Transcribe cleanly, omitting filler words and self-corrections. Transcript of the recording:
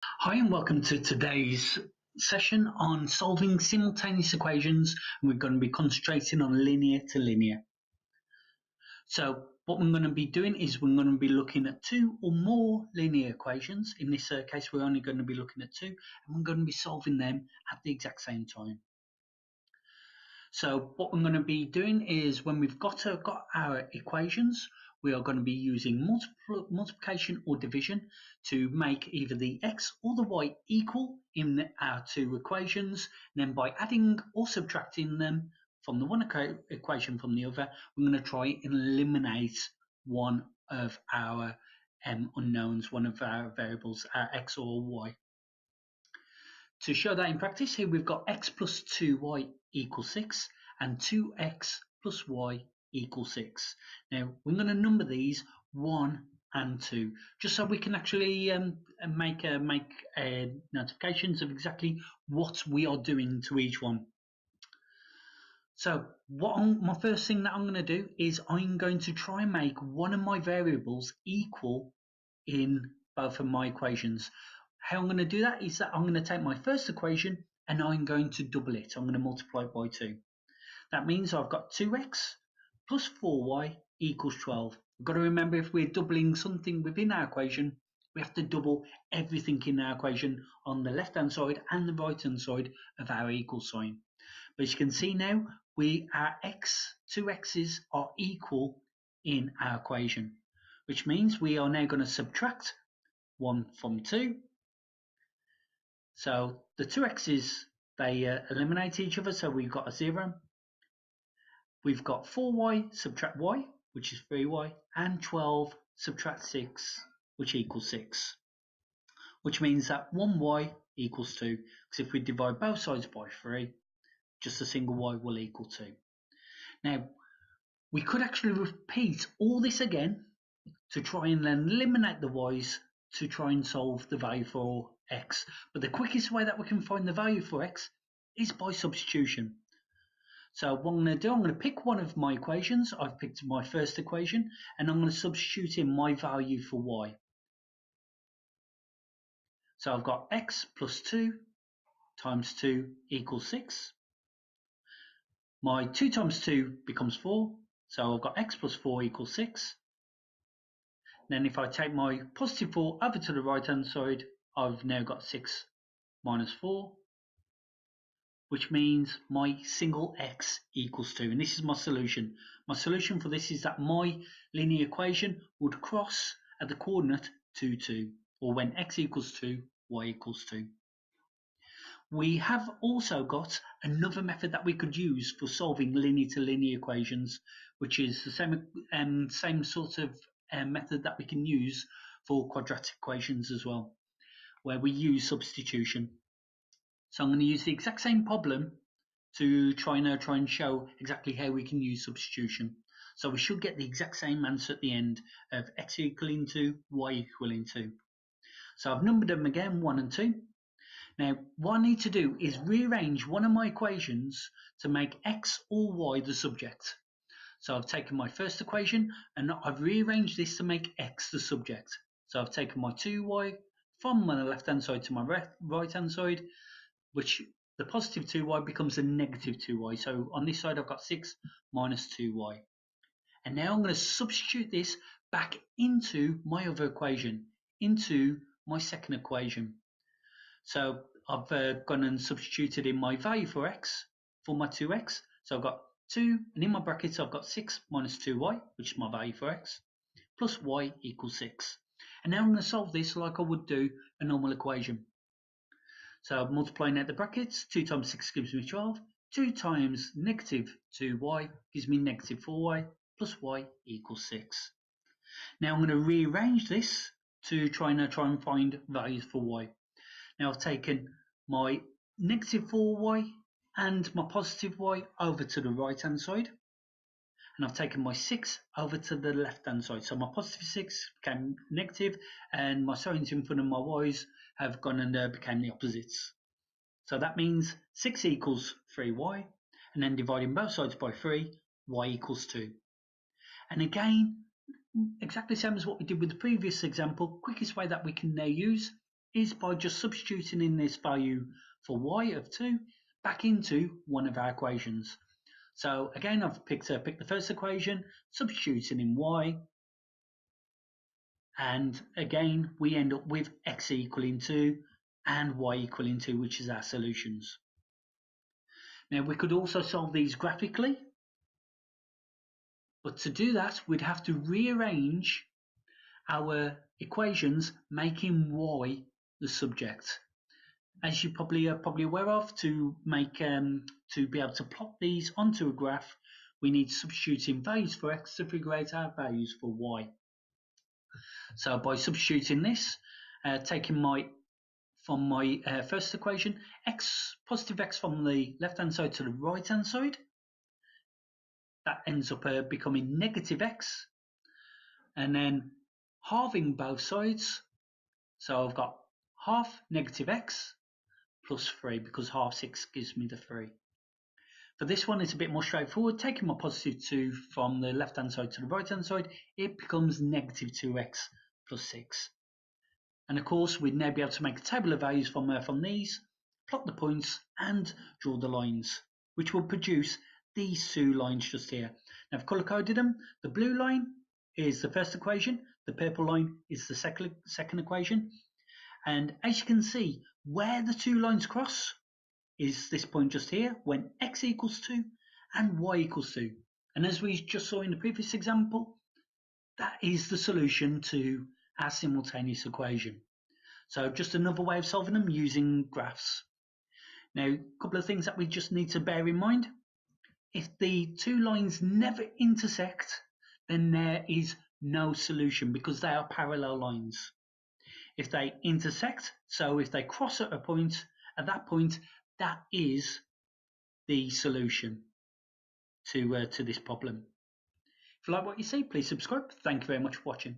Hi and welcome to today's session on solving simultaneous equations. We're going to be concentrating on linear to linear. So what we're going to be doing is we're going to be looking at two or more linear equations. In this case we're only going to be looking at two, and we're going to be solving them at the exact same time. So what we're going to be doing is when we've got our equations, we are going to be using multiplication or division to make either the x or the y equal in our two equations. And then by adding or subtracting them from the one equation from the other, we're going to try and eliminate one of our unknowns, one of our variables, our x or y. To show that in practice, here we've got x plus 2y equals 6 and 2x plus y equals 6. Now, we're going to number these 1 and 2, just so we can actually make notifications of exactly what we are doing to each one. So my first thing that I'm going to do is I'm going to try and make one of my variables equal in both of my equations. How I'm going to do that is that I'm going to take my first equation and I'm going to double it. I'm going to multiply it by 2. That means I've got 2x plus 4y equals 12. We've got to remember, if we're doubling something within our equation, we have to double everything in our equation on the left-hand side and the right-hand side of our equal sign. But as you can see now, our two x's are equal in our equation, which means we are now going to subtract 1 from 2. So the two x's, they eliminate each other, so we've got a 0. We've got 4y subtract y, which is 3y, and 12 subtract 6, which equals 6. Which means that 1y equals 2, because if we divide both sides by 3, just a single y will equal 2. Now, we could actually repeat all this again to try and then eliminate the y's to try and solve the value for x. But the quickest way that we can find the value for x is by substitution. So what I'm going to do, I'm going to pick one of my equations. I've picked my first equation, and I'm going to substitute in my value for y. So I've got x plus 2 times 2 equals 6. My 2 times 2 becomes 4, so I've got x plus 4 equals 6. Then if I take my positive 4 over to the right hand side, I've now got 6 minus 4, which means my single x equals 2. And this is my solution. My solution for this is that my linear equation would cross at the coordinate 2, 2, or when x equals 2, y equals 2. We have also got another method that we could use for solving linear to linear equations, which is the same sort of method that we can use for quadratic equations as well, where we use substitution. So I'm going to use the exact same problem to try and show exactly how we can use substitution. So we should get the exact same answer at the end of x equaling 2, y equaling 2. So I've numbered them again, 1 and 2. Now, what I need to do is rearrange one of my equations to make x or y the subject. So I've taken my first equation and I've rearranged this to make x the subject. So I've taken my 2y from my left-hand side to my right-hand side, which the positive 2y becomes a negative 2y. So on this side I've got 6 minus 2y. And now I'm going to substitute this back into my other equation, into my second equation. So I've gone and substituted in my value for x, for my 2x. So I've got 2, and in my brackets I've got 6 minus 2y, which is my value for x, plus y equals 6. And now I'm going to solve this like I would do a normal equation. So I'm multiplying out the brackets. 2 times 6 gives me 12. 2 times negative 2y gives me negative 4y, plus y equals 6. Now I'm going to rearrange this to try and find values for y. Now I've taken my negative 4y and my positive y over to the right hand side, and I've taken my 6 over to the left hand side. So my positive 6 became negative, and my signs in front of my y's have gone and became the opposites. So that means 6 equals 3y, and then dividing both sides by 3, y equals 2. And again, exactly the same as what we did with the previous example, quickest way that we can now use is by just substituting in this value for y of 2 back into one of our equations. So again, I've picked the first equation, substituting in y, and again we end up with x equaling 2 and y equaling 2, which is our solutions. Now we could also solve these graphically, but to do that we'd have to rearrange our equations, making y the subject. As you probably are aware of, to be able to plot these onto a graph, we need to substitute in values for x to figure out our values for y. So by substituting this, taking from my first equation, positive x from the left hand side to the right hand side, that ends up becoming negative x, and then halving both sides. So I've got half negative x plus 3, because half 6 gives me the 3. For this one, it's a bit more straightforward. Taking my positive 2 from the left hand side to the right hand side, it becomes negative 2x plus 6. And of course, we'd now be able to make a table of values from these, plot the points and draw the lines, which will produce these two lines just here. Now I've color coded them. The blue line is the first equation, the purple line is the second equation. And as you can see, where the two lines cross is this point just here, when x equals 2 and y equals 2. And as we just saw in the previous example, that is the solution to our simultaneous equation. So just another way of solving them using graphs. Now, a couple of things that we just need to bear in mind. If the two lines never intersect, then there is no solution because they are parallel lines. If they intersect, so if they cross at a point, at that point, that is the solution to this problem. If you like what you see, please subscribe. Thank you very much for watching.